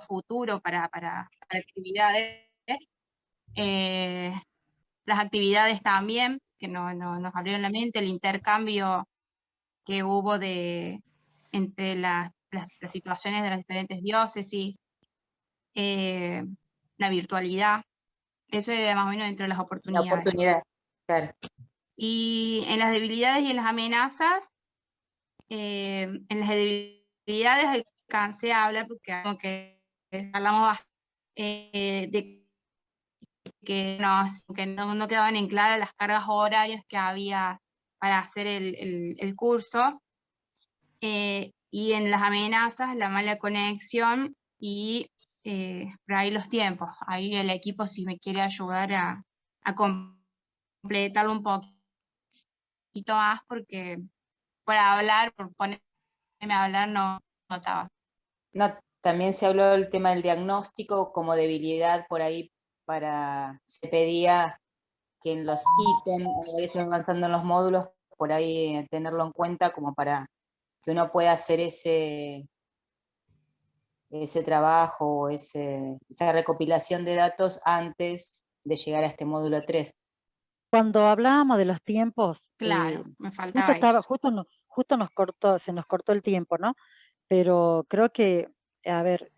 futuro para actividades. Las actividades también, que nos abrieron la mente, el intercambio que hubo entre las situaciones de las diferentes diócesis, la virtualidad, eso era más o menos entre las La oportunidades. oportunidad, claro. Y en las debilidades y en las amenazas, en las debilidades alcancé a hablar, porque como que hablamos de que no quedaban en claro las cargas horarias que había para hacer el curso, y en las amenazas, la mala conexión y por ahí los tiempos. Ahí el equipo, si me quiere ayudar a completarlo un poquito más, porque por hablar, por ponerme a hablar, no notaba. No, también se habló del tema del diagnóstico como debilidad por ahí se pedía que en los ítems, que están avanzando en los módulos, por ahí tenerlo en cuenta como para que uno pueda hacer ese trabajo, esa recopilación de datos antes de llegar a este módulo 3. Cuando hablábamos de los tiempos, Claro, me faltaba justo se nos cortó el tiempo, ¿no? Pero creo que, a ver,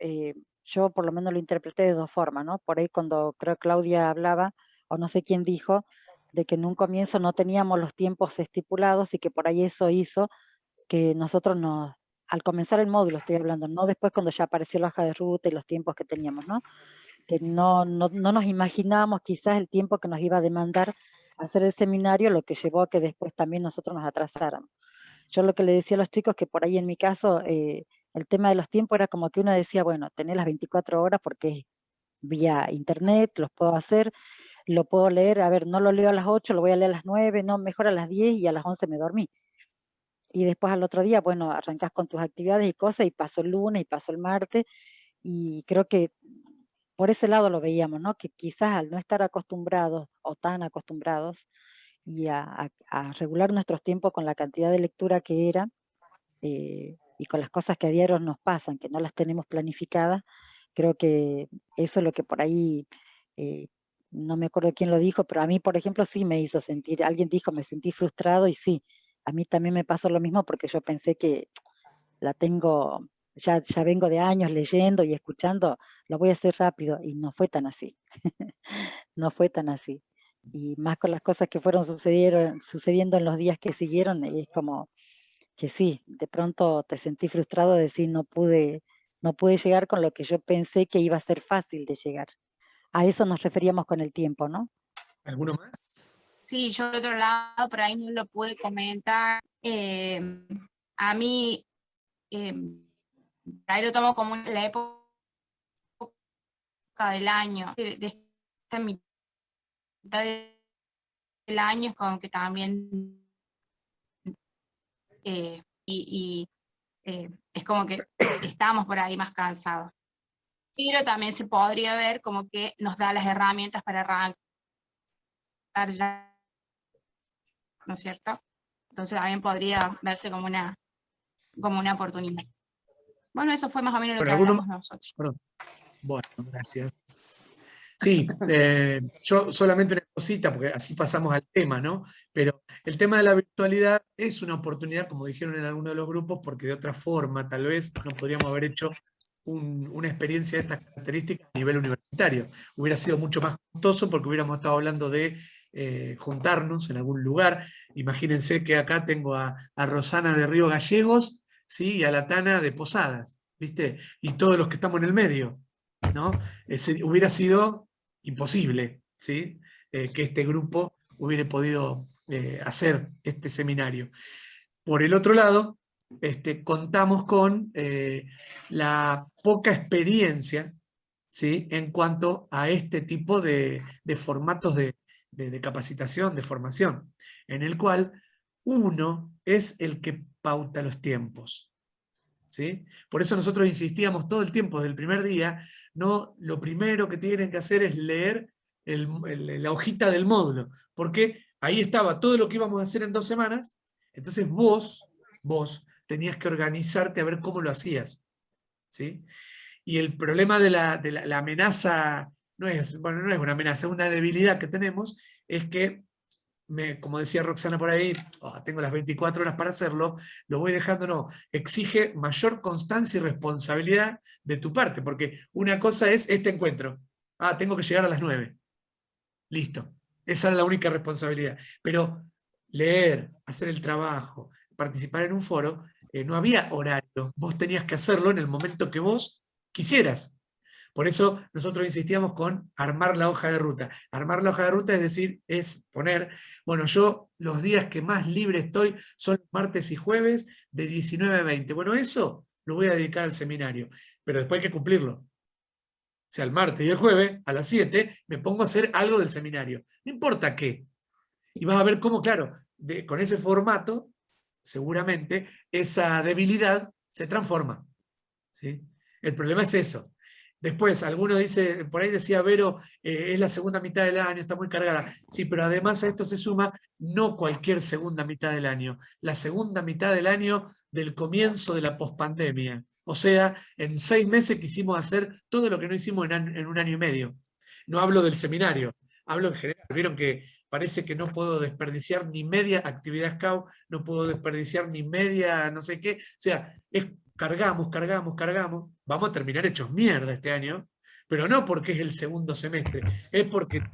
yo por lo menos lo interpreté de dos formas, ¿no? Por ahí cuando creo Claudia hablaba, o no sé quién dijo, de que en un comienzo no teníamos los tiempos estipulados y que por ahí eso hizo que nosotros al comenzar el módulo estoy hablando, no después cuando ya apareció la hoja de ruta y los tiempos que teníamos, ¿no? Que no nos imaginábamos quizás el tiempo que nos iba a demandar hacer el seminario, lo que llevó a que después también nosotros nos atrasáramos. Yo lo que le decía a los chicos, que por ahí en mi caso, el tema de los tiempos era como que uno decía, bueno, tenés las 24 horas porque vía internet, los puedo hacer, lo puedo leer, a ver, no lo leo a las 8, lo voy a leer a las 9, no, mejor a las 10 y a las 11 me dormí. Y después al otro día, bueno, arrancás con tus actividades y cosas, y pasó el lunes, y pasó el martes, y creo que por ese lado lo veíamos, ¿no? Que quizás al no estar acostumbrados o tan acostumbrados y a regular nuestros tiempos con la cantidad de lectura que era, y con las cosas que a diario nos pasan, que no las tenemos planificadas, creo que eso es lo que por ahí, no me acuerdo quién lo dijo, pero a mí, por ejemplo, sí me hizo sentir, alguien dijo, me sentí frustrado, y sí, a mí también me pasó lo mismo porque yo pensé que la tengo, ya vengo de años leyendo y escuchando, lo voy a hacer rápido, y no fue tan así. No fue tan así. Y más con las cosas que fueron sucediendo en los días que siguieron, es como que sí, de pronto te sentí frustrado de decir no pude llegar con lo que yo pensé que iba a ser fácil de llegar. A eso nos referíamos con el tiempo, ¿no? ¿Alguno más? Sí, yo por otro lado, por ahí no lo pude comentar. A mí, ahí lo tomo como la época del año, de esta mitad del año, es como que también, es como que estamos por ahí más cansados. Pero también se podría ver como que nos da las herramientas para arrancar ya, ¿no es cierto? Entonces también podría verse como una oportunidad. Bueno, eso fue más o menos lo que hablamos nosotros. Perdón. Bueno, gracias. Sí, yo solamente una cosita, porque así pasamos al tema, ¿no? Pero el tema de la virtualidad es una oportunidad, como dijeron en algunos de los grupos, porque de otra forma tal vez no podríamos haber hecho una experiencia de estas características a nivel universitario. Hubiera sido mucho más costoso porque hubiéramos estado hablando de juntarnos en algún lugar. Imagínense que acá tengo a Rosana de Río Gallegos, ¿sí? Y a la Tana de Posadas, ¿viste? Y todos los que estamos en el medio, ¿no? Hubiera sido imposible, ¿sí? Que este grupo hubiera podido hacer este seminario. Por el otro lado, contamos con la poca experiencia, ¿sí? En cuanto a este tipo de formatos de capacitación, de formación, en el cual uno es el que pauta los tiempos, ¿sí? Por eso nosotros insistíamos todo el tiempo, desde el primer día, no, lo primero que tienen que hacer es leer la hojita del módulo, porque ahí estaba todo lo que íbamos a hacer en 2 semanas, entonces vos tenías que organizarte a ver cómo lo hacías, ¿sí? Y el problema de la amenaza, no es una amenaza, es una debilidad que tenemos, es que, como decía Roxana por ahí, tengo las 24 horas para hacerlo, lo voy dejando, no, exige mayor constancia y responsabilidad de tu parte, porque una cosa es este encuentro, tengo que llegar a las 9, listo, esa es la única responsabilidad, pero leer, hacer el trabajo, participar en un foro, no había horario, vos tenías que hacerlo en el momento que vos quisieras. Por eso nosotros insistíamos con armar la hoja de ruta. Armar la hoja de ruta es decir, es poner, bueno, yo los días que más libre estoy son martes y jueves de 19 a 20. Bueno, eso lo voy a dedicar al seminario, pero después hay que cumplirlo. O sea, el martes y el jueves a las 7 me pongo a hacer algo del seminario. No importa qué. Y vas a ver cómo, claro, con ese formato, seguramente, esa debilidad se transforma. ¿Sí? El problema es eso. Después, algunos dicen, por ahí decía Vero, es la segunda mitad del año, está muy cargada. Sí, pero además a esto se suma no cualquier segunda mitad del año, la segunda mitad del año del comienzo de la pospandemia. O sea, en 6 meses quisimos hacer todo lo que no hicimos en un año y medio. No hablo del seminario, hablo en general. Vieron que parece que no puedo desperdiciar ni media actividad scout, no puedo desperdiciar ni media no sé qué. O sea, cargamos, vamos a terminar hechos mierda este año, pero no porque es el segundo semestre, es porque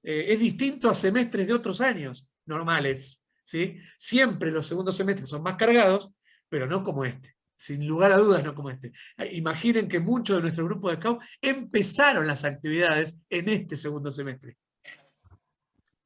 es distinto a semestres de otros años normales, ¿sí? Siempre los segundos semestres son más cargados, pero no como este. Sin lugar a dudas, no como este. Imaginen que muchos de nuestro grupo de scout empezaron las actividades en este segundo semestre.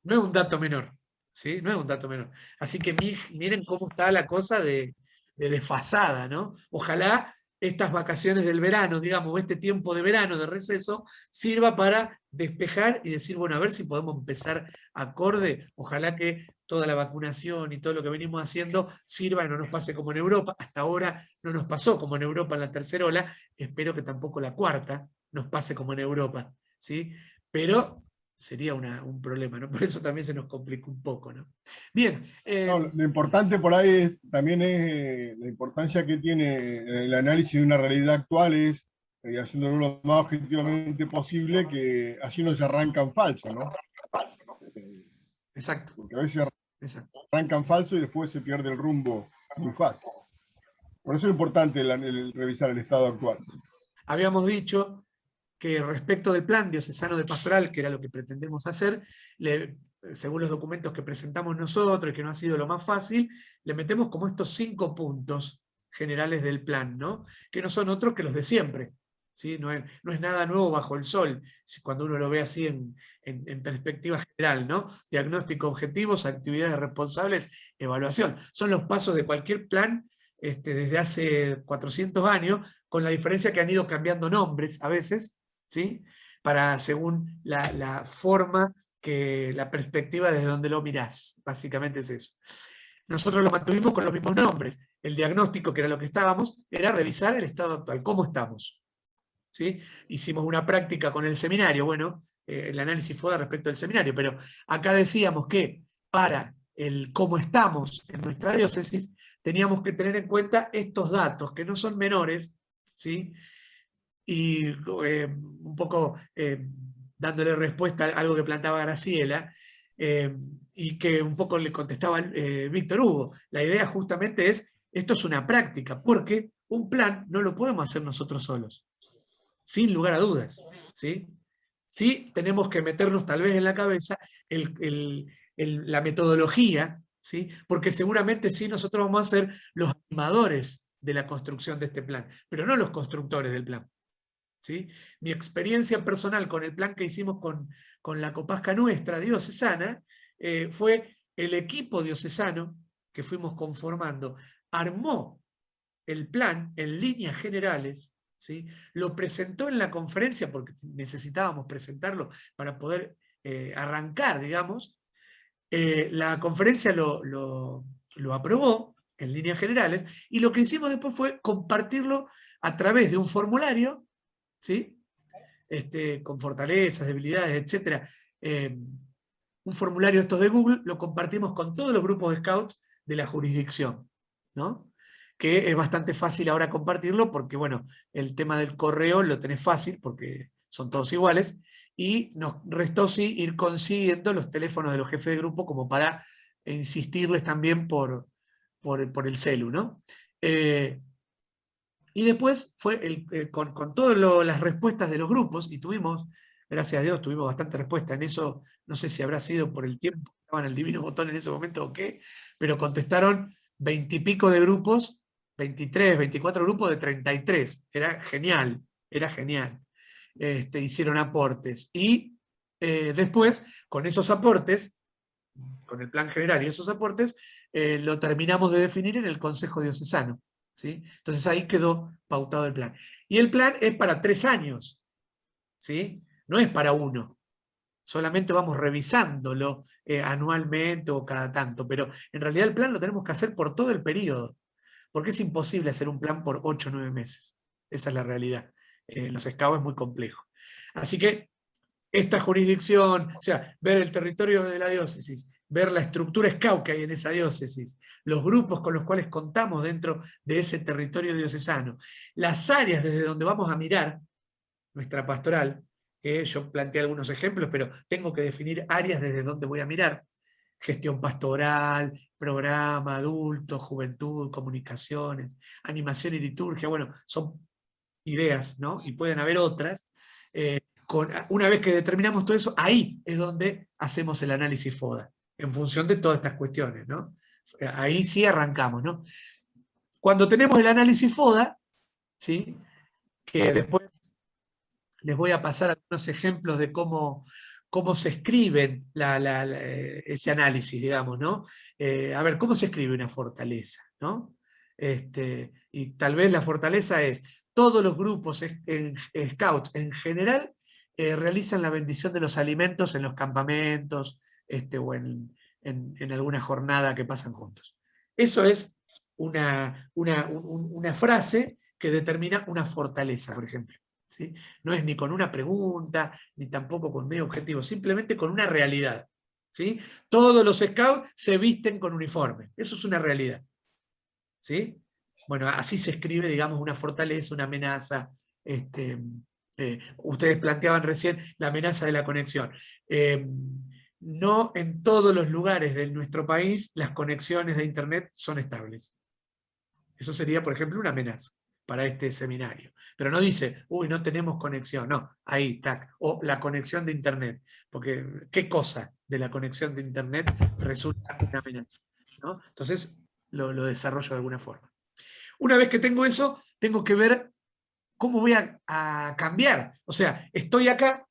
No es un dato menor, ¿sí? No es un dato menor. Así que miren cómo está la cosa de desfasada, ¿no? Ojalá estas vacaciones del verano, digamos, este tiempo de verano, de receso, sirva para despejar y decir, bueno, a ver si podemos empezar acorde. Ojalá que toda la vacunación y todo lo que venimos haciendo sirva y no nos pase como en Europa. Hasta ahora no nos pasó como en Europa en la tercera ola. Espero que tampoco la cuarta nos pase como en Europa, ¿sí? Pero sería un problema, ¿no? Por eso también se nos complica un poco, ¿no? Bien. No, lo importante por ahí también es la importancia que tiene el análisis de una realidad actual, es haciéndolo lo más objetivamente posible, que así no se arrancan falso, ¿no? Exacto. Porque a veces arrancan falso y después se pierde el rumbo muy fácil. Por eso es importante el revisar el estado actual. Habíamos dicho que respecto del plan diocesano de pastoral, que era lo que pretendemos hacer, según los documentos que presentamos nosotros, y que no ha sido lo más fácil, le metemos como estos 5 puntos generales del plan, ¿no? Que no son otros que los de siempre. ¿Sí? No es nada nuevo bajo el sol, cuando uno lo ve así en perspectiva general, ¿no? Diagnóstico, objetivos, actividades responsables, evaluación. Son los pasos de cualquier plan desde hace 400 años, con la diferencia que han ido cambiando nombres a veces, ¿sí? Para según la forma, la perspectiva desde donde lo mirás. Básicamente es eso. Nosotros lo mantuvimos con los mismos nombres. El diagnóstico, que era lo que estábamos, era revisar el estado actual, cómo estamos. ¿Sí? Hicimos una práctica con el seminario, bueno, el análisis fue respecto al seminario, pero acá decíamos que para el cómo estamos en nuestra diócesis, teníamos que tener en cuenta estos datos, que no son menores, ¿sí? Y un poco dándole respuesta a algo que planteaba Graciela, y que un poco le contestaba Víctor Hugo. La idea justamente es, esto es una práctica, porque un plan no lo podemos hacer nosotros solos, sin lugar a dudas, ¿sí? Sí tenemos que meternos tal vez en la cabeza la metodología, ¿sí? Porque seguramente sí nosotros vamos a ser los animadores de la construcción de este plan, pero no los constructores del plan. ¿Sí? Mi experiencia personal con el plan que hicimos con la Copasca nuestra diocesana fue el equipo diocesano que fuimos conformando, armó el plan en líneas generales, ¿sí? Lo presentó en la conferencia porque necesitábamos presentarlo para poder arrancar, digamos. La conferencia lo aprobó en líneas generales y lo que hicimos después fue compartirlo a través de un formulario, ¿sí? Con fortalezas, debilidades, etc. Un formulario estos de Google lo compartimos con todos los grupos de scouts de la jurisdicción, ¿no? que es bastante fácil ahora compartirlo, porque bueno, el tema del correo lo tenés fácil, porque son todos iguales, y nos restó sí ir consiguiendo los teléfonos de los jefes de grupo como para insistirles también por el celu, ¿no? Y después fue con todas las respuestas de los grupos, y tuvimos, gracias a Dios, tuvimos bastante respuesta en eso, no sé si habrá sido por el tiempo, estaban el divino botón en ese momento o qué, pero contestaron 20 y pico de grupos, 23, 24 grupos de 33, era genial, era genial. Hicieron aportes, y después, con esos aportes, con el plan general y esos aportes, lo terminamos de definir en el Consejo Diocesano, ¿sí? Entonces ahí quedó pautado el plan. Y el plan es para 3 años, ¿sí? No es para 1. Solamente vamos revisándolo anualmente o cada tanto, pero en realidad el plan lo tenemos que hacer por todo el periodo, porque es imposible hacer un plan por 8 o 9 meses. Esa es la realidad. Los SCAO es muy complejo. Así que esta jurisdicción, o sea, ver el territorio de la diócesis, ver la estructura SCAU que hay en esa diócesis, los grupos con los cuales contamos dentro de ese territorio diocesano, las áreas desde donde vamos a mirar nuestra pastoral, yo planteé algunos ejemplos, pero tengo que definir áreas desde donde voy a mirar: gestión pastoral, programa, adultos, juventud, comunicaciones, animación y liturgia. Bueno, son ideas, ¿no? Y pueden haber otras. Una vez que determinamos todo eso, ahí es donde hacemos el análisis FODA, en función de todas estas cuestiones, ¿no? Ahí sí arrancamos, ¿no? Cuando tenemos el análisis FODA, ¿sí? Que después les voy a pasar algunos ejemplos de cómo se escriben ese análisis, digamos, ¿no? A ver, ¿cómo se escribe una fortaleza, ¿no? Y tal vez la fortaleza es: todos los grupos scouts en general realizan la bendición de los alimentos en los campamentos o en alguna jornada que pasan juntos. Eso es una frase que determina una fortaleza, por ejemplo. ¿Sí? No es ni con una pregunta, ni tampoco con medio objetivo, simplemente con una realidad. ¿Sí? Todos los scouts se visten con uniforme, eso es una realidad. ¿Sí? Bueno, así se escribe, digamos, una fortaleza, una amenaza. Ustedes planteaban recién la amenaza de la conexión. No en todos los lugares de nuestro país las conexiones de Internet son estables. Eso sería, por ejemplo, una amenaza para este seminario. Pero no dice, uy, no tenemos conexión. No, ahí, tac. O la conexión de Internet. Porque, ¿qué cosa de la conexión de Internet resulta una amenaza? ¿No? Entonces, lo desarrollo de alguna forma. Una vez que tengo eso, tengo que ver cómo voy a cambiar. O sea, estoy acá,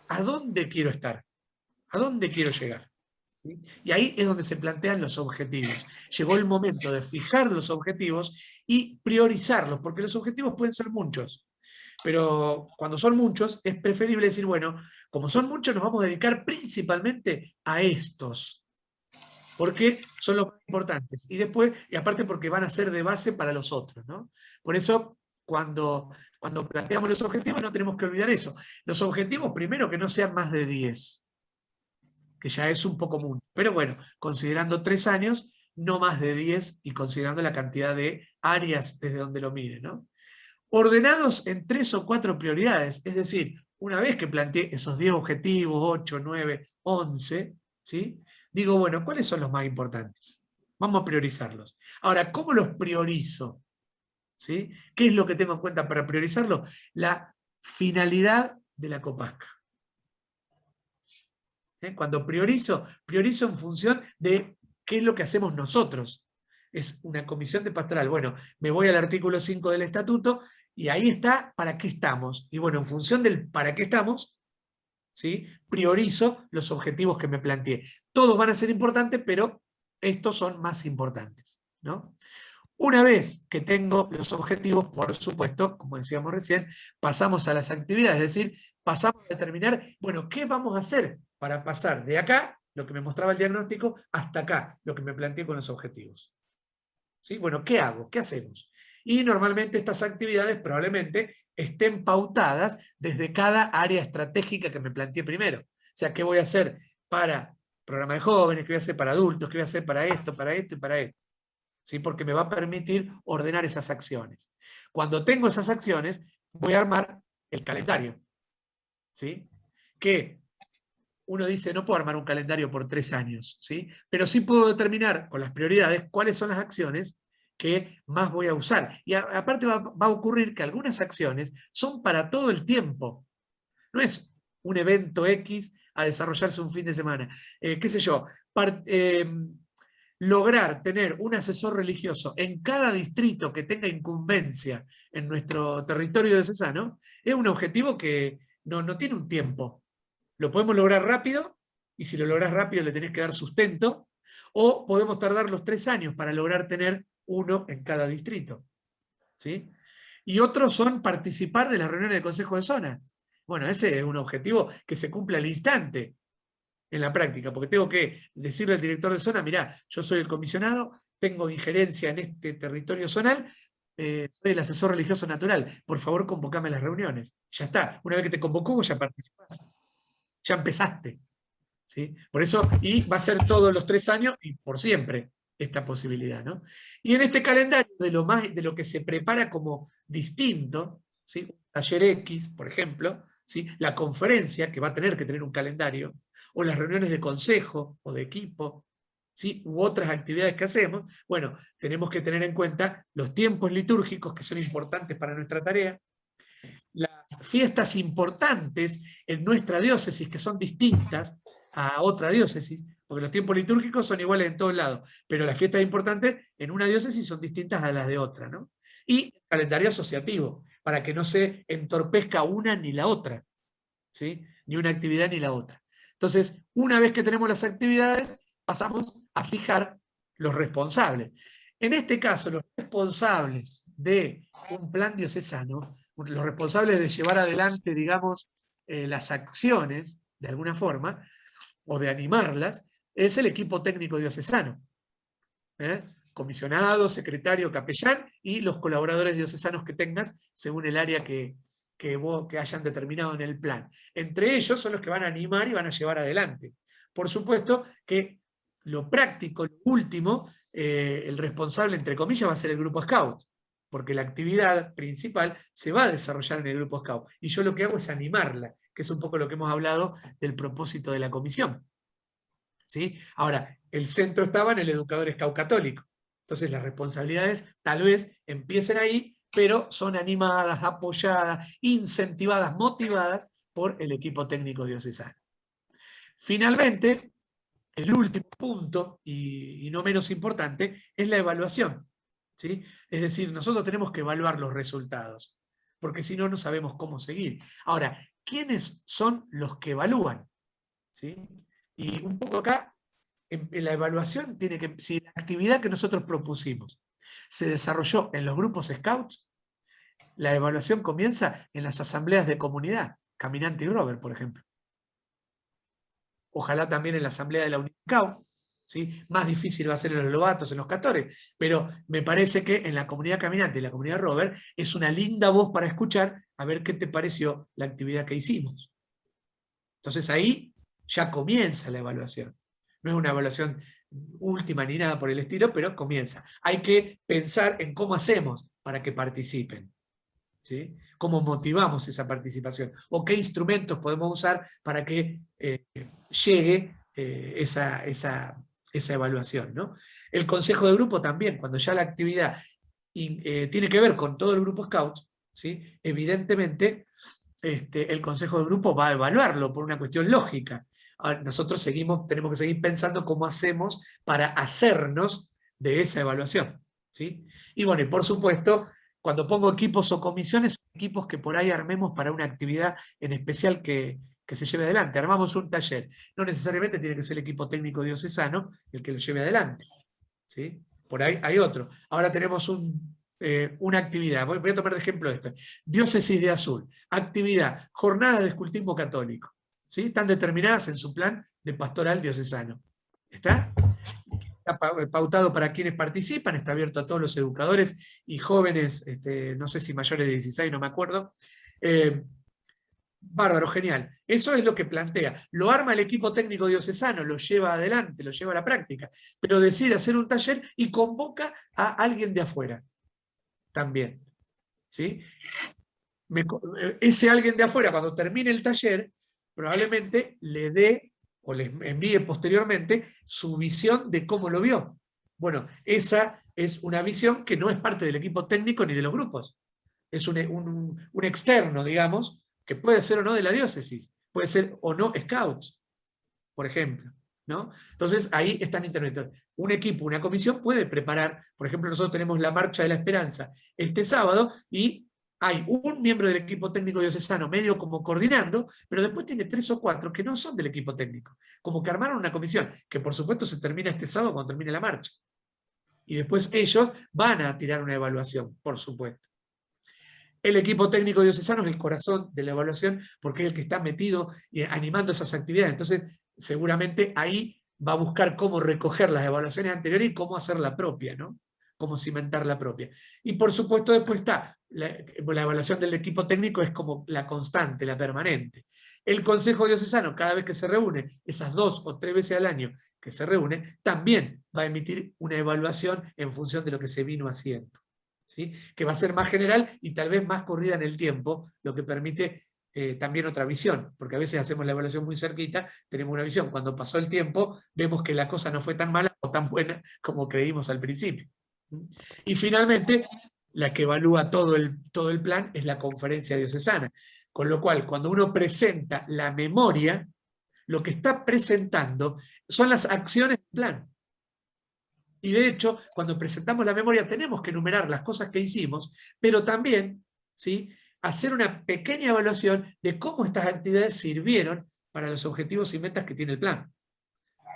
¿a dónde quiero estar? ¿A dónde quiero llegar? ¿Sí? Y ahí es donde se plantean los objetivos. Llegó el momento de fijar los objetivos y priorizarlos, porque los objetivos pueden ser muchos, pero cuando son muchos es preferible decir, bueno, como son muchos nos vamos a dedicar principalmente a estos, porque son los más importantes, y después, y aparte porque van a ser de base para los otros, ¿no? Por eso, cuando planteamos los objetivos no tenemos que olvidar eso. Los objetivos, primero, que no sean más de 10, que ya es un poco mucho. Pero bueno, considerando 3 años, no más de 10, y considerando la cantidad de áreas desde donde lo mire, ¿no? Ordenados en 3 o 4 prioridades, es decir, una vez que planteé esos 10 objetivos, 8, 9, 11, ¿sí? Digo, bueno, ¿cuáles son los más importantes? Vamos a priorizarlos. Ahora, ¿cómo los priorizo? ¿Sí? ¿Qué es lo que tengo en cuenta para priorizarlo? La finalidad de la Copasca. Cuando priorizo en función de qué es lo que hacemos nosotros. Es una comisión de pastoral. Bueno, me voy al artículo 5 del estatuto y ahí está para qué estamos. Y bueno, en función del para qué estamos, ¿sí? Priorizo los objetivos que me planteé. Todos van a ser importantes, pero estos son más importantes, ¿no? Una vez que tengo los objetivos, por supuesto, como decíamos recién, pasamos a las actividades, es decir, pasamos a determinar, bueno, ¿qué vamos a hacer para pasar de acá, lo que me mostraba el diagnóstico, hasta acá, lo que me planteé con los objetivos? ¿Sí? Bueno, ¿qué hago? ¿Qué hacemos? Y normalmente estas actividades probablemente estén pautadas desde cada área estratégica que me planteé primero. O sea, ¿qué voy a hacer para programa de jóvenes? ¿Qué voy a hacer para adultos? ¿Qué voy a hacer para esto y para esto? ¿sí? Porque me va a permitir ordenar esas acciones. Cuando tengo esas acciones, voy a armar el calendario, ¿sí? Que uno dice, no puedo armar un calendario por 3 años, ¿sí? Pero sí puedo determinar con las prioridades cuáles son las acciones que más voy a usar. Y aparte va a ocurrir que algunas acciones son para todo el tiempo. No es un evento X a desarrollarse un fin de semana. Qué sé yo, lograr tener un asesor religioso en cada distrito que tenga incumbencia en nuestro territorio diocesano es un objetivo que no tiene un tiempo. Lo podemos lograr rápido, y si lo lográs rápido le tenés que dar sustento, o podemos tardar los 3 años para lograr tener uno en cada distrito, ¿sí? Y otros son participar de las reuniones de consejo de zona. Bueno, ese es un objetivo que se cumple al instante en la práctica, porque tengo que decirle al director de zona, mirá, yo soy el comisionado, tengo injerencia en este territorio zonal, soy el asesor religioso natural, por favor convocame a las reuniones. Ya está, una vez que te convocó vos ya participás, ya empezaste, ¿sí? Por eso, y va a ser todos los 3 años y por siempre esta posibilidad, ¿no? Y en este calendario de lo que se prepara como distinto, ¿sí? Un taller X, por ejemplo, ¿sí? La conferencia, que va a tener que tener un calendario, o las reuniones de consejo o de equipo, ¿sí? U otras actividades que hacemos, bueno, tenemos que tener en cuenta los tiempos litúrgicos que son importantes para nuestra tarea, las fiestas importantes en nuestra diócesis que son distintas a otra diócesis, porque los tiempos litúrgicos son iguales en todos lados, pero las fiestas importantes en una diócesis son distintas a las de otra, ¿no? Y el calendario asociativo, para que no se entorpezca una ni la otra, ¿sí? Ni una actividad ni la otra. Entonces, una vez que tenemos las actividades, pasamos a fijar los responsables. En este caso, los responsables de un plan diocesano, los responsables de llevar adelante, digamos, las acciones, de alguna forma, o de animarlas, es el equipo técnico diocesano. Comisionado, secretario, capellán y los colaboradores diocesanos que tengas, según el área que hayan determinado en el plan. Entre ellos son los que van a animar y van a llevar adelante. Por supuesto que lo práctico, lo último, el responsable, entre comillas, va a ser el grupo Scout, porque la actividad principal se va a desarrollar en el grupo Scout. Y yo lo que hago es animarla, que es un poco lo que hemos hablado del propósito de la comisión, ¿sí? Ahora, el centro estaba en el educador Scout católico. Entonces las responsabilidades tal vez empiecen ahí, pero son animadas, apoyadas, incentivadas, motivadas por el equipo técnico diocesano. Finalmente, el último punto, y no menos importante, es la evaluación, ¿sí? Es decir, nosotros tenemos que evaluar los resultados, porque si no, no sabemos cómo seguir. Ahora, ¿quiénes son los que evalúan? ¿Sí? Y un poco acá, en la evaluación, tiene que, si la actividad que nosotros propusimos se desarrolló en los grupos Scouts, la evaluación comienza en las asambleas de comunidad, Caminante y Rover, por ejemplo. Ojalá también en la asamblea de la Uniscout, ¿sí? Más difícil va a ser en los Lobatos, en los Castores, pero me parece que en la comunidad Caminante y la comunidad Rover es una linda voz para escuchar a ver qué te pareció la actividad que hicimos. Entonces ahí ya comienza la evaluación. No es una evaluación última ni nada por el estilo, pero comienza. Hay que pensar en cómo hacemos para que participen, ¿sí? Cómo motivamos esa participación, o qué instrumentos podemos usar para que llegue esa evaluación, ¿no? El consejo de grupo también, cuando ya la actividad tiene que ver con todo el grupo Scouts, ¿sí? Evidentemente el consejo de grupo va a evaluarlo por una cuestión lógica. Nosotros tenemos que seguir pensando cómo hacemos para hacernos de esa evaluación, ¿sí? Y bueno, y por supuesto, cuando pongo equipos o comisiones, equipos que por ahí armemos para una actividad en especial que se lleve adelante. Armamos un taller. No necesariamente tiene que ser el equipo técnico diocesano el que lo lleve adelante, ¿sí? Por ahí hay otro. Ahora tenemos una actividad. Voy a tomar de ejemplo esto. Diócesis de Azul. Actividad. Jornada de escultismo católico. ¿Sí? Están determinadas en su plan de pastoral diocesano. ¿Está? Está pautado para quienes participan, está abierto a todos los educadores y jóvenes, no sé si mayores de 16, no me acuerdo. Bárbaro, genial. Eso es lo que plantea. Lo arma el equipo técnico diocesano, lo lleva adelante, lo lleva a la práctica, pero decide hacer un taller y convoca a alguien de afuera también. ¿Sí? Ese alguien de afuera, cuando termine el taller, probablemente le dé o le envíe posteriormente su visión de cómo lo vio. Bueno, esa es una visión que no es parte del equipo técnico ni de los grupos. Es un externo, digamos, que puede ser o no de la diócesis, puede ser o no scouts, por ejemplo, ¿no? Entonces ahí están interviniendo. Un equipo, una comisión puede preparar, por ejemplo, nosotros tenemos la Marcha de la Esperanza este sábado y hay un miembro del equipo técnico diocesano medio como coordinando, pero después tiene 3 o 4 que no son del equipo técnico, como que armaron una comisión, que por supuesto se termina este sábado cuando termine la marcha. Y después ellos van a tirar una evaluación, por supuesto. El equipo técnico diocesano es el corazón de la evaluación porque es el que está metido y animando esas actividades. Entonces, seguramente ahí va a buscar cómo recoger las evaluaciones anteriores y cómo hacer la propia, ¿no? Cómo cimentar la propia. Y por supuesto después está, la evaluación del equipo técnico es como la constante, la permanente. El Consejo Diocesano, cada vez que se reúne, esas 2 o 3 veces al año que se reúne, también va a emitir una evaluación en función de lo que se vino haciendo. ¿Sí? Que va a ser más general y tal vez más corrida en el tiempo, lo que permite también otra visión, porque a veces hacemos la evaluación muy cerquita, tenemos una visión, cuando pasó el tiempo vemos que la cosa no fue tan mala o tan buena como creímos al principio. Y finalmente, la que evalúa todo el plan es la conferencia diocesana, con lo cual cuando uno presenta la memoria, lo que está presentando son las acciones del plan. Y de hecho, cuando presentamos la memoria tenemos que enumerar las cosas que hicimos, pero también, ¿sí?, hacer una pequeña evaluación de cómo estas actividades sirvieron para los objetivos y metas que tiene el plan.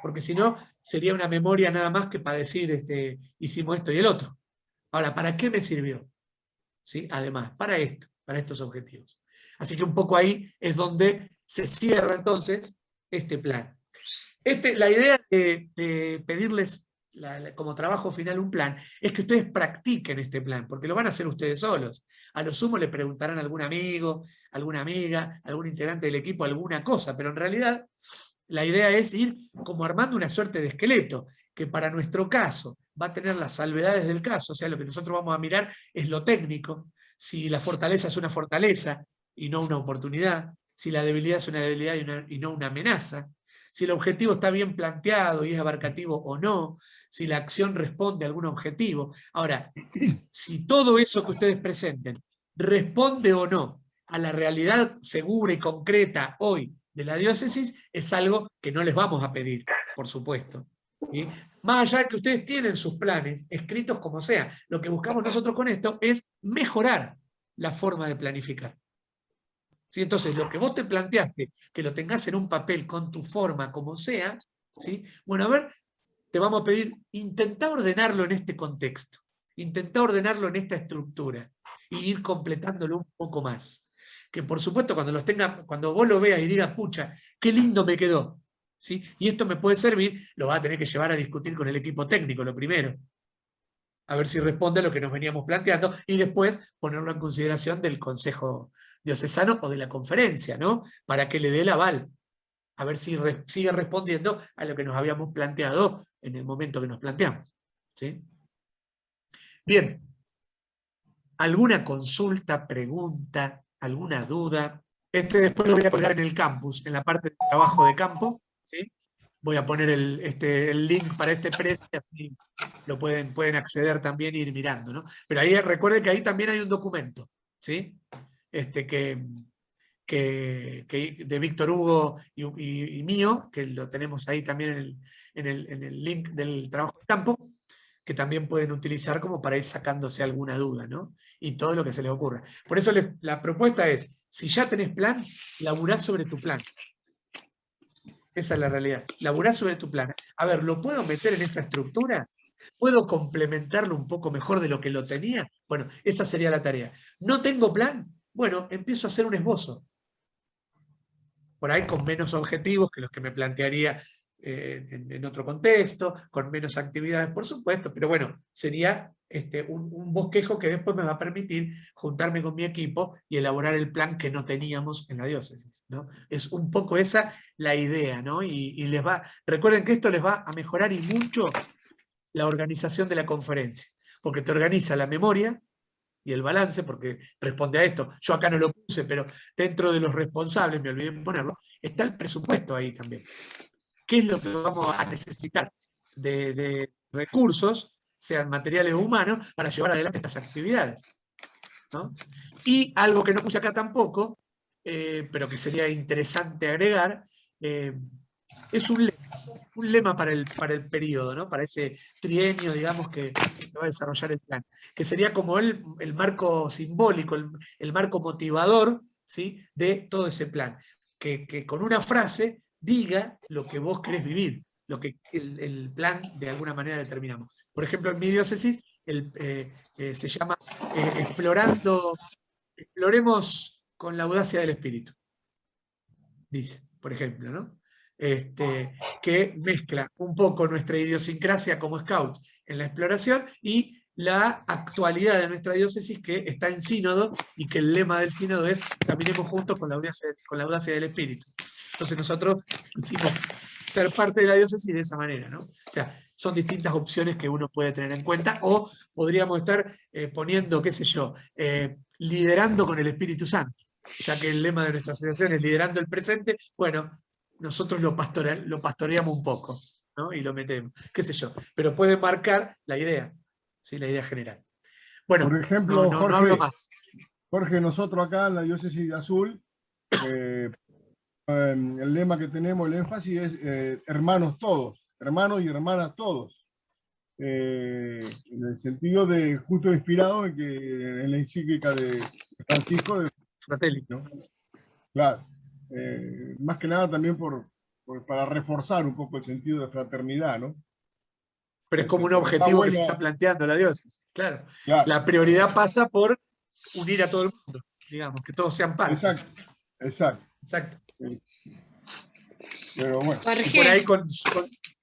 Porque si no, sería una memoria nada más que para decir, hicimos esto y el otro. Ahora, ¿para qué me sirvió? ¿Sí? Además, para esto, para estos objetivos. Así que un poco ahí es donde se cierra entonces este plan. La idea de pedirles como trabajo final un plan, es que ustedes practiquen este plan, porque lo van a hacer ustedes solos. A lo sumo le preguntarán a algún amigo, alguna amiga, algún integrante del equipo, alguna cosa, pero en realidad la idea es ir como armando una suerte de esqueleto, que para nuestro caso va a tener las salvedades del caso, o sea, lo que nosotros vamos a mirar es lo técnico, si la fortaleza es una fortaleza y no una oportunidad, si la debilidad es una debilidad y no una amenaza, si el objetivo está bien planteado y es abarcativo o no, si la acción responde a algún objetivo. Ahora, si todo eso que ustedes presenten responde o no a la realidad segura y concreta hoy de la diócesis, es algo que no les vamos a pedir, por supuesto. ¿Sí? Más allá de que ustedes tienen sus planes, escritos como sea, lo que buscamos nosotros con esto es mejorar la forma de planificar. ¿Sí? Entonces, lo que vos te planteaste, que lo tengas en un papel con tu forma, como sea, ¿sí? Bueno, a ver, te vamos a pedir, intentá ordenarlo en este contexto, intentá ordenarlo en esta estructura, y ir completándolo un poco más. Que por supuesto, cuando vos lo veas y digas, pucha, qué lindo me quedó, ¿sí? Y esto me puede servir, lo vas a tener que llevar a discutir con el equipo técnico, lo primero. A ver si responde a lo que nos veníamos planteando, y después ponerlo en consideración del Consejo Diocesano o de la conferencia, ¿no? Para que le dé el aval. A ver si sigue respondiendo a lo que nos habíamos planteado en el momento que nos planteamos. ¿Sí? Bien. ¿Alguna consulta, pregunta, alguna duda? Después lo voy a colgar en el campus, en la parte de trabajo de campo. ¿Sí? Voy a poner el link para este precio, así lo pueden acceder también e ir mirando, ¿no? Pero ahí recuerden que ahí también hay un documento, ¿sí? De Víctor Hugo y mío, que lo tenemos ahí también en el link del trabajo de campo, que también pueden utilizar como para ir sacándose alguna duda, ¿no? Y todo lo que se les ocurra. Por eso la propuesta es, si ya tenés plan, laburá sobre tu plan. Esa es la realidad. Laburá sobre tu plan. A ver, ¿lo puedo meter en esta estructura? ¿Puedo complementarlo un poco mejor de lo que lo tenía? Bueno, esa sería la tarea. ¿No tengo plan? Bueno, empiezo a hacer un esbozo. Por ahí con menos objetivos que los que me plantearía en otro contexto, con menos actividades, por supuesto, pero bueno, sería un bosquejo que después me va a permitir juntarme con mi equipo y elaborar el plan que no teníamos en la diócesis, ¿no? Es un poco esa la idea, ¿no? Y recuerden que esto les va a mejorar y mucho la organización de la conferencia, porque te organiza la memoria y el balance, porque responde a esto. Yo acá no lo puse, pero dentro de los responsables, me olvidé de ponerlo, está el presupuesto ahí también. ¿Qué es lo que vamos a necesitar de recursos, sean materiales o humanos, para llevar adelante estas actividades, ¿no? Y algo que no puse acá tampoco, pero que sería interesante agregar, es un lema para el periodo, ¿no? Para ese trienio, digamos, que se va a desarrollar el plan, que sería como el marco simbólico, el marco motivador, ¿sí?, de todo ese plan, que con una frase diga lo que vos querés vivir, lo que el plan de alguna manera determinamos. Por ejemplo, en mi diócesis se llama exploremos con la audacia del espíritu, dice, por ejemplo, ¿no? Que mezcla un poco nuestra idiosincrasia como scouts en la exploración y la actualidad de nuestra diócesis, que está en sínodo, y que el lema del sínodo es caminemos juntos con la audacia del espíritu. Entonces nosotros quisimos ser parte de la diócesis de esa manera, ¿no? O sea, son distintas opciones que uno puede tener en cuenta, o podríamos estar poniendo, qué sé yo, liderando con el Espíritu Santo, ya que el lema de nuestra asociación es liderando el presente. Bueno, nosotros lo pastoreamos un poco, ¿no? Y lo metemos, qué sé yo, pero puede marcar la idea, ¿sí? La idea general. Bueno, por ejemplo, no Jorge, hablo más. Jorge, nosotros acá en la diócesis de Azul, el lema que tenemos, el énfasis es hermanos todos, hermanos y hermanas todos. En el sentido de, justo inspirado en la encíclica de Francisco de Fratelli, ¿no? Claro. Más que nada también para reforzar un poco el sentido de fraternidad, ¿no? pero es como un Está objetivo bueno, que se está planteando la diócesis, claro. claro. La prioridad pasa por unir a todo el mundo, digamos, que todos sean parte. Exacto, exacto. Exacto. Pero bueno. Jorge, Y por ahí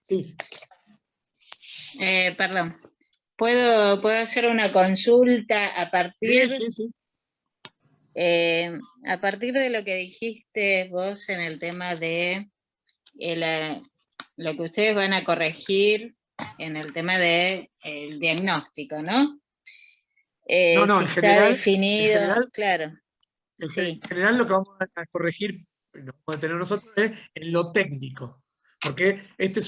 sí. Perdón. ¿Puedo hacer una consulta a partir, Sí. A partir de lo que dijiste vos en el tema de lo que ustedes van a corregir en el tema del diagnóstico, ¿no? No, si en está general, definido, claro. Sí. En general lo que vamos a corregir, lo vamos a tener nosotros, es en lo técnico. Porque esta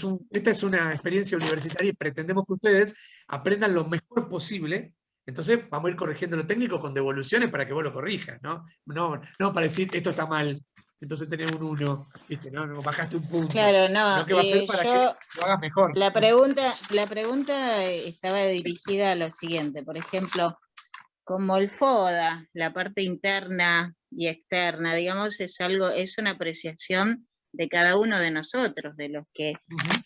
es una experiencia universitaria y pretendemos que ustedes aprendan lo mejor posible. Entonces vamos a ir corrigiendo lo técnico con devoluciones para que vos lo corrijas, ¿no? No para decir esto está mal, entonces tenés un 1, ¿viste? No, bajaste un punto. Claro, no, sino que va a ser para que lo hagas mejor. La pregunta estaba dirigida a lo siguiente, por ejemplo, como el FODA, la parte interna y externa, digamos, es una apreciación de cada uno de nosotros, de los que,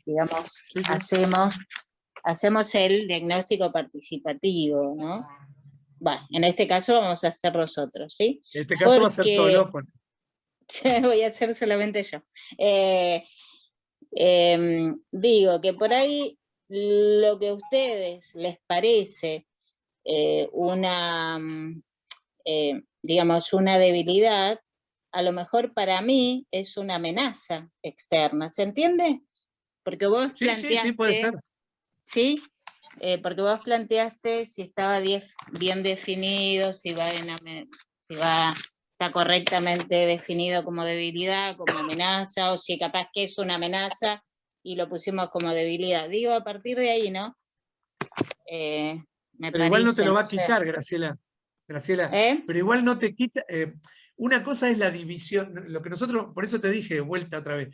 digamos, Sí. hacemos el diagnóstico participativo, ¿no? Bueno, en este caso vamos a hacer nosotros, ¿sí? En este caso va a ser solo con... Voy a hacer solamente yo. Digo que por ahí lo que a ustedes les parece digamos, una debilidad, a lo mejor para mí es una amenaza externa, ¿se entiende? Porque vos planteaste... Sí, puede ser. ¿Sí? Porque vos planteaste si estaba bien definido, si está correctamente definido como debilidad, como amenaza, o si capaz que es una amenaza y lo pusimos como debilidad. Digo, a partir de ahí, ¿no? Pero igual no te lo va a quitar, Graciela. Pero igual no te quita... una cosa es la división, lo que nosotros, por eso te dije de vuelta otra vez,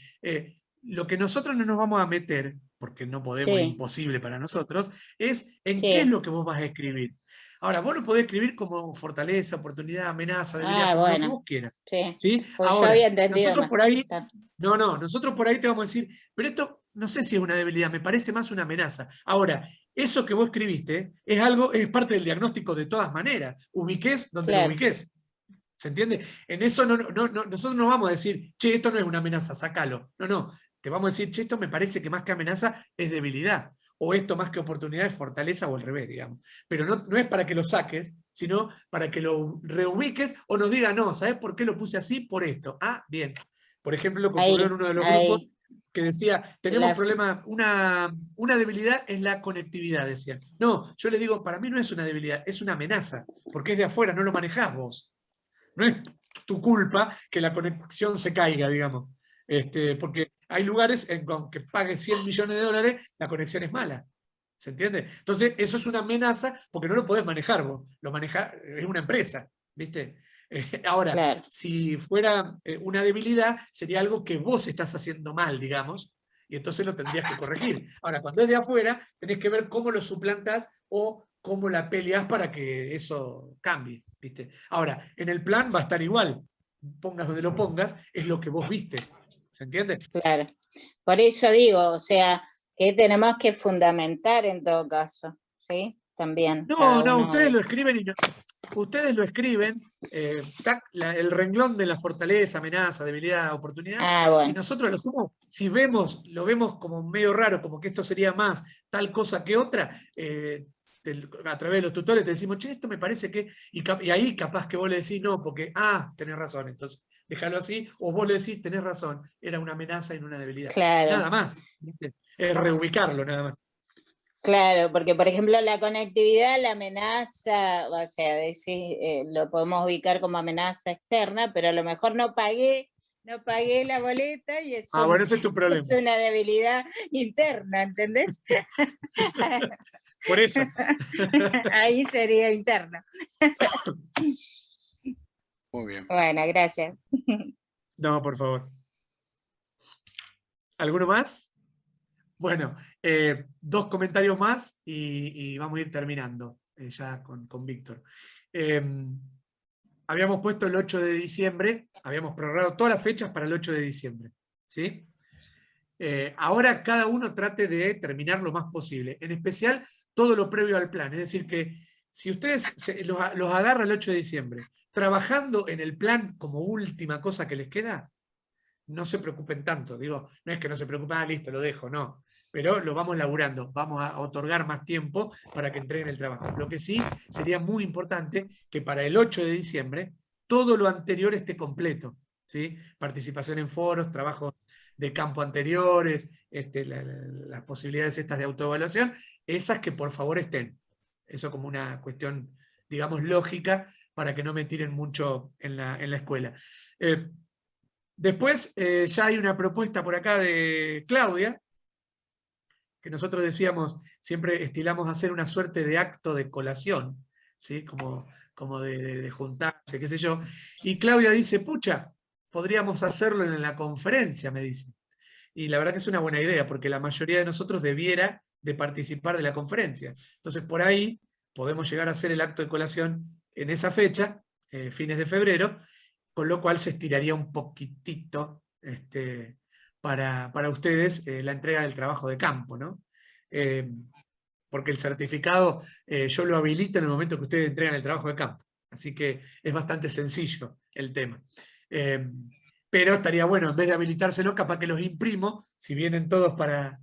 lo que nosotros no nos vamos a meter, porque no podemos, es imposible para nosotros, es en qué es lo que vos vas a escribir. Ahora, vos lo podés escribir como fortaleza, oportunidad, amenaza, debilidad, como lo que vos quieras. ¿Sí? Pues ahora, yo había entendido nosotros por ahí, nosotros por ahí te vamos a decir, pero esto no sé si es una debilidad, me parece más una amenaza. Ahora, eso que vos escribiste es parte del diagnóstico de todas maneras. Ubiques donde lo ubiques. ¿Se entiende? En eso nosotros no vamos a decir, che, esto no es una amenaza, sacalo. No. te vamos a decir, che, esto me parece que más que amenaza es debilidad, o esto más que oportunidad es fortaleza, o al revés, digamos. Pero no es para que lo saques, sino para que lo reubiques o nos diga, no, ¿sabes por qué lo puse así? Por esto. Ah, bien. Por ejemplo, lo que ocurrió en uno de los grupos que decía, tenemos problema, una debilidad es la conectividad, decían. No, yo les digo, para mí no es una debilidad, es una amenaza, porque es de afuera, no lo manejás vos. No es tu culpa que la conexión se caiga, digamos. Porque hay lugares en que aunque pagues 100 millones de dólares, la conexión es mala. ¿Se entiende? Entonces, eso es una amenaza porque no lo podés manejar vos. Lo maneja, es una empresa, ¿viste? Ahora, Claro. si fuera una debilidad, sería algo que vos estás haciendo mal, digamos, y entonces lo tendrías que corregir. Ahora, cuando es de afuera, tenés que ver cómo lo suplantás o cómo la peleás para que eso cambie, ¿viste? Ahora, en el plan va a estar igual. Pongas donde lo pongas, es lo que vos viste. ¿Se entiende? Claro. Por eso digo, o sea, que tenemos que fundamentar en todo caso, ¿sí? También. No, ustedes lo escriben y ustedes lo escriben, el renglón de la fortaleza, amenaza, debilidad, oportunidad, y bueno. nosotros lo somos, si lo vemos como medio raro, como que esto sería más tal cosa que otra, a través de los tutores te decimos, che, esto me parece que, y ahí capaz que vos le decís, no, porque, tenés razón, entonces déjalo así, o vos le decís, tenés razón, era una amenaza y no una debilidad. Claro. Nada más, ¿viste? Es reubicarlo, nada más. Claro, porque por ejemplo la conectividad, la amenaza, o sea, lo podemos ubicar como amenaza externa, pero a lo mejor no pagué la boleta y eso Bueno, ese es tu problema. es una debilidad interna, ¿entendés? Por eso. Ahí sería interna. Muy bien. Bueno, gracias. No, por favor. ¿Alguno más? Bueno, 2 comentarios más y vamos a ir terminando ya con Víctor. Habíamos puesto el 8 de diciembre, habíamos programado todas las fechas para el 8 de diciembre. ¿Sí? Ahora cada uno trate de terminar lo más posible, en especial todo lo previo al plan. Es decir, que si ustedes los agarran el 8 de diciembre, trabajando en el plan como última cosa que les queda, no se preocupen tanto. Digo, no es que no se preocupen, listo, lo dejo, no. Pero lo vamos laburando, vamos a otorgar más tiempo para que entreguen el trabajo. Lo que sí sería muy importante que para el 8 de diciembre todo lo anterior esté completo, ¿sí? Participación en foros, trabajos de campo anteriores, las posibilidades estas de autoevaluación, esas que por favor estén. Eso como una cuestión, digamos, lógica para que no me tiren mucho en la escuela. Después ya hay una propuesta por acá de Claudia, que nosotros decíamos, siempre estilamos hacer una suerte de acto de colación, ¿sí? como de juntarse, qué sé yo. Y Claudia dice, pucha, podríamos hacerlo en la conferencia, me dice. Y la verdad que es una buena idea, porque la mayoría de nosotros debiera de participar de la conferencia. Entonces por ahí podemos llegar a hacer el acto de colación en esa fecha, fines de febrero, con lo cual se estiraría un poquitito para ustedes la entrega del trabajo de campo, ¿no? Porque el certificado yo lo habilito en el momento que ustedes entregan el trabajo de campo. Así que es bastante sencillo el tema. Pero estaría bueno, en vez de habilitárselo, capaz que los imprimo, si vienen todos para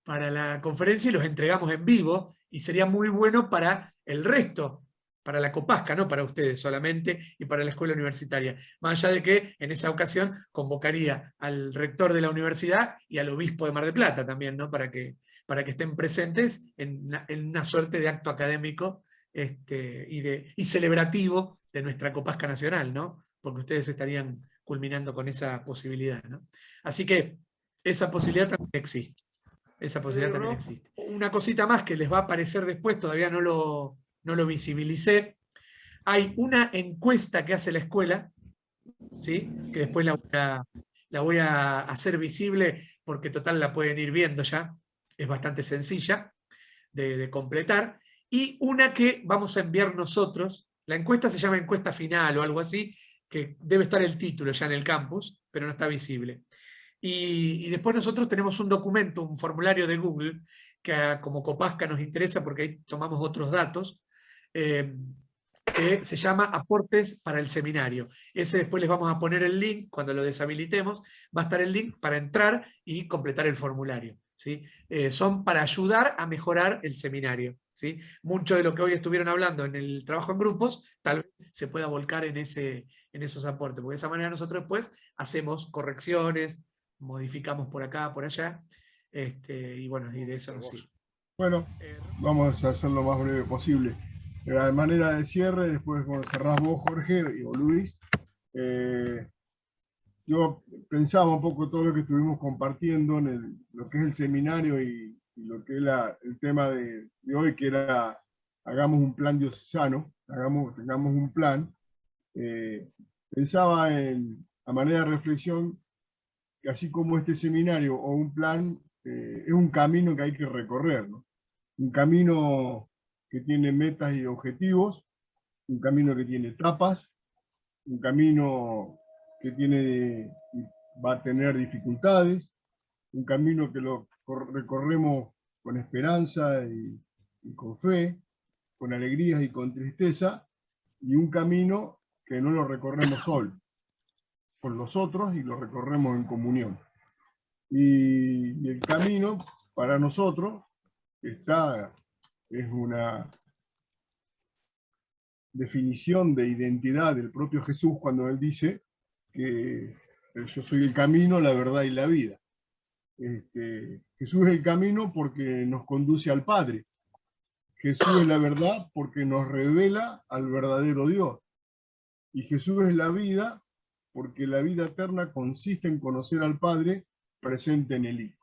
la conferencia y los entregamos en vivo, y sería muy bueno para el resto, para la Copasca, no para ustedes solamente, y para la escuela universitaria. Más allá de que en esa ocasión convocaría al rector de la universidad y al obispo de Mar del Plata también, ¿no? Para que estén presentes en una suerte de acto académico y celebrativo de nuestra Copasca Nacional, ¿no? Porque ustedes estarían culminando con esa posibilidad, ¿no? Así que esa posibilidad también existe. Esa posibilidad también existe. Una cosita más que les va a aparecer después, todavía no lo visibilicé. Hay una encuesta que hace la escuela, ¿sí? Que después la voy a hacer visible porque total la pueden ir viendo ya. Es bastante sencilla de completar. Y una que vamos a enviar nosotros. La encuesta se llama encuesta final o algo así, que debe estar el título ya en el campus, pero no está visible. Y después nosotros tenemos un documento, un formulario de Google, que como Copasca nos interesa porque ahí tomamos otros datos, que que se llama Aportes para el Seminario. Ese después les vamos a poner el link, cuando lo deshabilitemos, va a estar el link para entrar y completar el formulario, ¿sí? Son para ayudar a mejorar el seminario, ¿sí? Mucho de lo que hoy estuvieron hablando en el trabajo en grupos, tal vez se pueda volcar en esos aportes, porque de esa manera nosotros después hacemos correcciones, modificamos por acá, por allá, y bueno, y de eso nos sirve. Bueno, vamos a hacer lo más breve posible. De manera de cierre, después cuando cerrás vos, Jorge, o Luis, yo pensaba un poco todo lo que estuvimos compartiendo en lo que es el seminario y lo que es el tema de hoy, que era hagamos un plan diocesano, tengamos un plan. Pensaba a manera de reflexión que así como este seminario o un plan es un camino que hay que recorrer, ¿no? Un camino que tiene metas y objetivos, un camino que tiene etapas, un camino que va a tener dificultades, un camino que lo recorremos con esperanza y con fe, con alegrías y con tristeza, y un camino que no lo recorremos solo, con los otros, y lo recorremos en comunión. Y el camino para nosotros es una definición de identidad del propio Jesús cuando él dice que yo soy el camino, la verdad y la vida. Jesús es el camino porque nos conduce al Padre. Jesús es la verdad porque nos revela al verdadero Dios. Y Jesús es la vida porque la vida eterna consiste en conocer al Padre presente en el Hijo.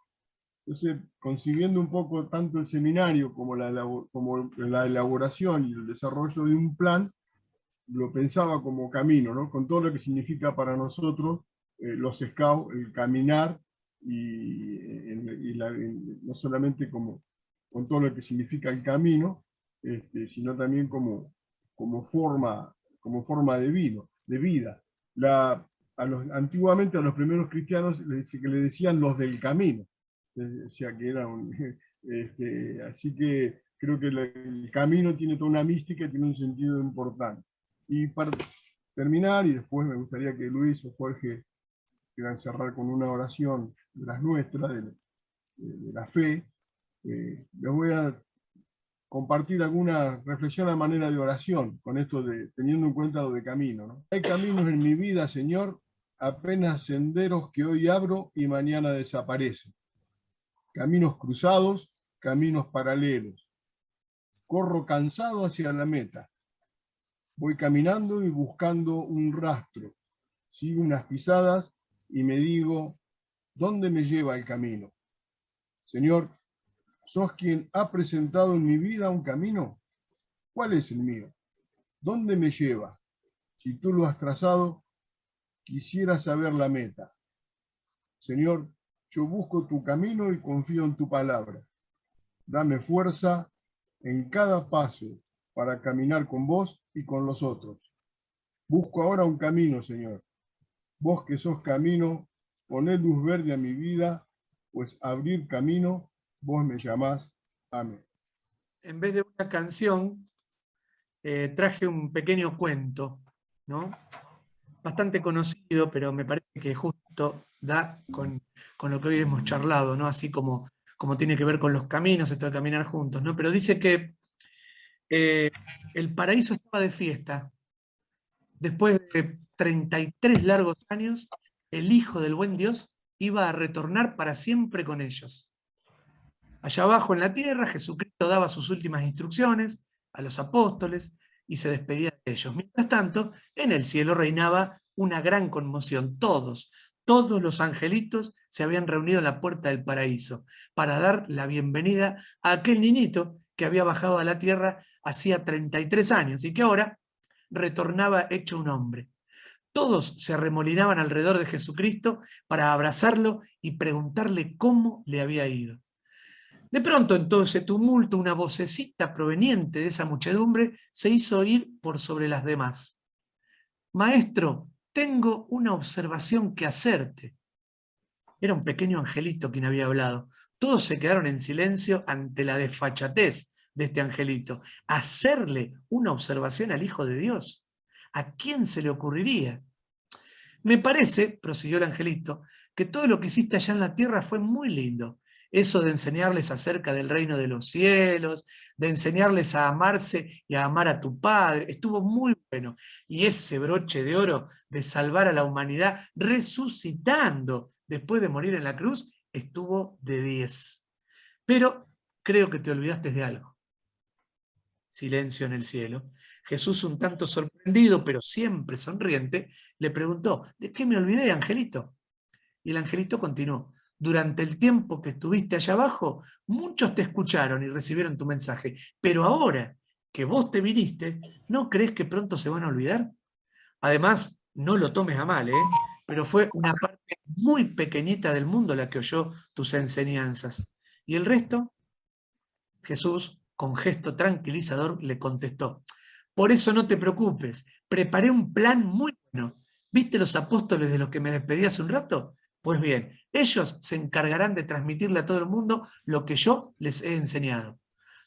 Entonces, concibiendo un poco tanto el seminario como la elaboración y el desarrollo de un plan, lo pensaba como camino, ¿no? Con todo lo que significa para nosotros los scouts, el caminar, no solamente con todo lo que significa el camino, sino también como forma de vida. Antiguamente a los primeros cristianos le decían los del camino. O sea que era así que creo que el camino tiene toda una mística y tiene un sentido importante. Y para terminar, y después me gustaría que Luis o Jorge quieran cerrar con una oración de las nuestras, de la fe, les voy a compartir alguna reflexión a manera de oración, con esto teniendo en cuenta lo de camino, ¿no? Hay caminos en mi vida, Señor, apenas senderos que hoy abro y mañana desaparecen. Caminos cruzados, caminos paralelos. Corro cansado hacia la meta. Voy caminando y buscando un rastro. Sigo unas pisadas y me digo, ¿dónde me lleva el camino? Señor, ¿sos quien ha presentado en mi vida un camino? ¿Cuál es el mío? ¿Dónde me lleva? Si tú lo has trazado, quisiera saber la meta. Señor, yo busco tu camino y confío en tu palabra. Dame fuerza en cada paso para caminar con vos y con los otros. Busco ahora un camino, Señor. Vos que sos camino, poné luz verde a mi vida, pues abrir camino, vos me llamás. Amén. En vez de una canción, traje un pequeño cuento, ¿no? Bastante conocido, pero me parece que justo da con lo que hoy hemos charlado, ¿no? Así como tiene que ver con los caminos, esto de caminar juntos, ¿no? Pero dice que el paraíso estaba de fiesta. Después de 33 largos años, el Hijo del Buen Dios iba a retornar para siempre con ellos. Allá abajo en la tierra, Jesucristo daba sus últimas instrucciones a los apóstoles y se despedía de ellos. Mientras tanto, en el cielo reinaba una gran conmoción. Todos los angelitos se habían reunido en la puerta del paraíso para dar la bienvenida a aquel niñito que había bajado a la tierra hacía 33 años y que ahora retornaba hecho un hombre. Todos se arremolinaban alrededor de Jesucristo para abrazarlo y preguntarle cómo le había ido. De pronto, en todo ese tumulto, una vocecita proveniente de esa muchedumbre se hizo oír por sobre las demás. Maestro, tengo una observación que hacerte. Era un pequeño angelito quien había hablado. Todos se quedaron en silencio ante la desfachatez de este angelito? ¿Hacerle una observación al Hijo de Dios? ¿A quién se le ocurriría? Me parece, prosiguió el angelito, que todo lo que hiciste allá en la tierra fue muy lindo. Eso de enseñarles acerca del reino de los cielos, de enseñarles a amarse y a amar a tu Padre, estuvo muy bueno. Y ese broche de oro de salvar a la humanidad resucitando después de morir en la cruz, estuvo de 10. Pero creo que te olvidaste de algo. Silencio en el cielo. Jesús, un tanto sorprendido, pero siempre sonriente, le preguntó, ¿de qué me olvidé, angelito? Y el angelito continuó, durante el tiempo que estuviste allá abajo, muchos te escucharon y recibieron tu mensaje, pero ahora que vos te viniste, ¿no crees que pronto se van a olvidar? Además, no lo tomes a mal, pero fue una parte muy pequeñita del mundo la que oyó tus enseñanzas. ¿Y el resto? Jesús, con gesto tranquilizador, le contestó, por eso no te preocupes, preparé un plan muy bueno. ¿Viste los apóstoles de los que me despedí hace un rato? Pues bien, ellos se encargarán de transmitirle a todo el mundo lo que yo les he enseñado.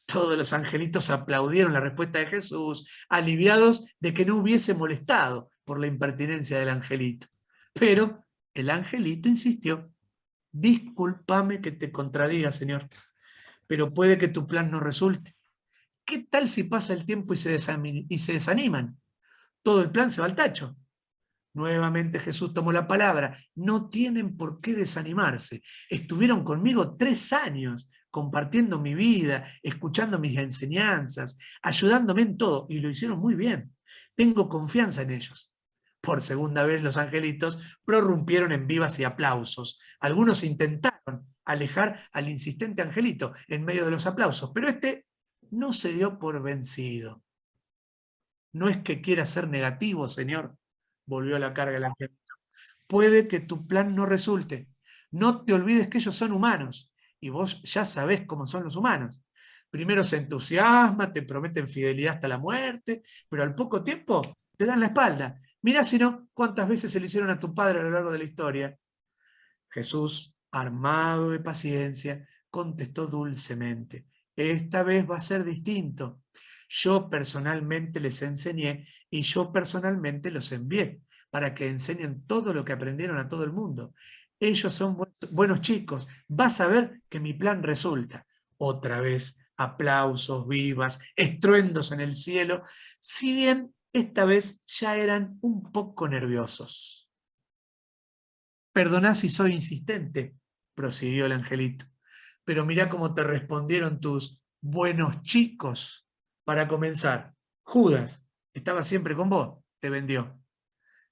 Todos los angelitos aplaudieron la respuesta de Jesús, aliviados de que no hubiese molestado por la impertinencia del angelito. Pero el angelito insistió, discúlpame que te contradiga, Señor, pero puede que tu plan no resulte. ¿Qué tal si pasa el tiempo y se desaniman? Todo el plan se va al tacho. Nuevamente Jesús tomó la palabra. No tienen por qué desanimarse. Estuvieron conmigo 3 años compartiendo mi vida, escuchando mis enseñanzas, ayudándome en todo, y lo hicieron muy bien. Tengo confianza en ellos. Por segunda vez los angelitos prorrumpieron en vivas y aplausos. Algunos intentaron alejar al insistente angelito en medio de los aplausos, pero este no se dio por vencido. No es que quiera ser negativo, Señor, volvió a la carga el angelito. Puede que tu plan no resulte. No te olvides que ellos son humanos, y vos ya sabés cómo son los humanos. Primero se entusiasma, te prometen fidelidad hasta la muerte, pero al poco tiempo te dan la espalda. Mirá si no, cuántas veces se le hicieron a tu padre a lo largo de la historia. Jesús, armado de paciencia, contestó dulcemente, esta vez va a ser distinto. Yo personalmente les enseñé y yo personalmente los envié para que enseñen todo lo que aprendieron a todo el mundo. Ellos son buenos chicos, vas a ver que mi plan resulta. Otra vez, aplausos, vivas, estruendos en el cielo, si bien esta vez ya eran un poco nerviosos. Perdoná si soy insistente, prosiguió el angelito, pero mirá cómo te respondieron tus buenos chicos. Para comenzar, Judas estaba siempre con vos, te vendió.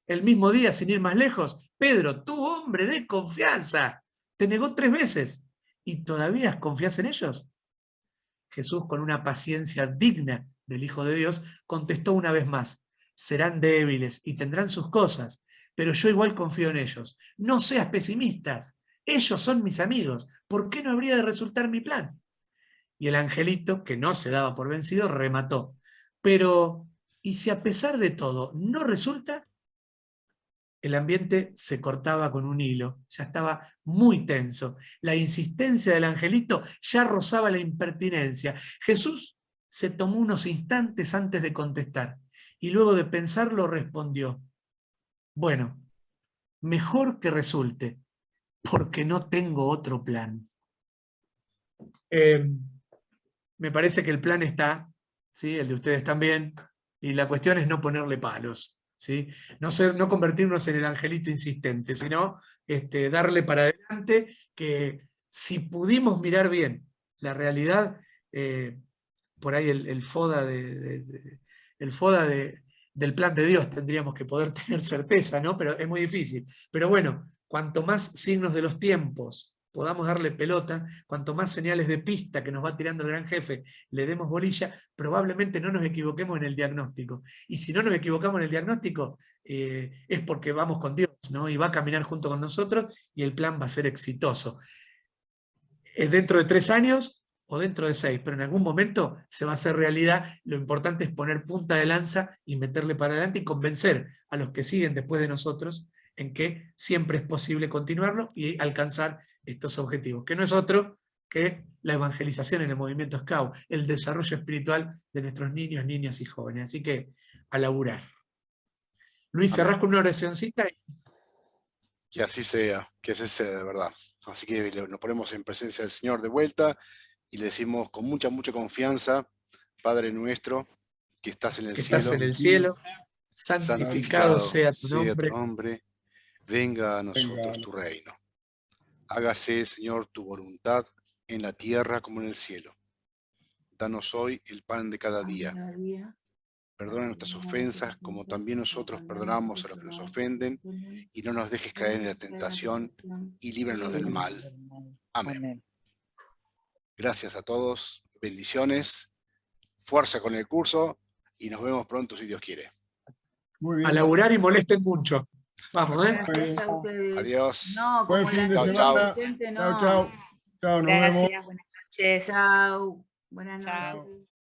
El mismo día, sin ir más lejos, Pedro, tu hombre de confianza, te negó 3 veces. ¿Y todavía confías en ellos? Jesús, con una paciencia digna del Hijo de Dios, contestó una vez más, serán débiles y tendrán sus cosas, pero yo igual confío en ellos. No seas pesimistas, ellos son mis amigos, ¿por qué no habría de resultar mi plan? Y el angelito, que no se daba por vencido, remató. Pero, ¿y si a pesar de todo no resulta? El ambiente se cortaba con un hilo, ya estaba muy tenso. La insistencia del angelito ya rozaba la impertinencia. Jesús se tomó unos instantes antes de contestar, y luego de pensarlo respondió, bueno, mejor que resulte, porque no tengo otro plan. Me parece que el plan está, ¿sí? El de ustedes también, y la cuestión es no ponerle palos, ¿sí? No convertirnos en el angelito insistente, sino darle para adelante, que si pudimos mirar bien la realidad, por ahí el FODA, del plan de Dios tendríamos que poder tener certeza, ¿no? Pero es muy difícil. Pero bueno, cuanto más signos de los tiempos podamos darle pelota, cuanto más señales de pista que nos va tirando el gran jefe le demos bolilla, probablemente no nos equivoquemos en el diagnóstico. Y si no nos equivocamos en el diagnóstico, es porque vamos con Dios, ¿no? Y va a caminar junto con nosotros y el plan va a ser exitoso. ¿Es dentro de 3 años o dentro de 6? Pero en algún momento se va a hacer realidad. Lo importante es poner punta de lanza y meterle para adelante y convencer a los que siguen después de nosotros en que siempre es posible continuarlo y alcanzar estos objetivos, que no es otro que la evangelización en el movimiento Scout, el desarrollo espiritual de nuestros niños, niñas y jóvenes. Así que a laburar. Luis, Amén. cerrás con una oracióncita. Que así sea de verdad. Así que nos ponemos en presencia del Señor de vuelta y le decimos con mucha, mucha confianza, Padre nuestro, que estás en el Que cielo, estás en el cielo, santificado sea tu nombre, venga a nosotros tu reino. Hágase, Señor, tu voluntad en la tierra como en el cielo. Danos hoy el pan de cada día. Perdona nuestras ofensas como también nosotros perdonamos a los que nos ofenden, y no nos dejes caer en la tentación y líbranos del mal. Amén. Gracias a todos, bendiciones, fuerza con el curso y nos vemos pronto si Dios quiere. Muy bien. A laburar y molesten mucho. Vamos, ¿eh? Gracias a ustedes. Adiós. No, Buen como fin de la semana. gente, Chao, no. chao. Chao, nos vemos. Gracias, buenas noches. Chao. Buenas Chao. noches.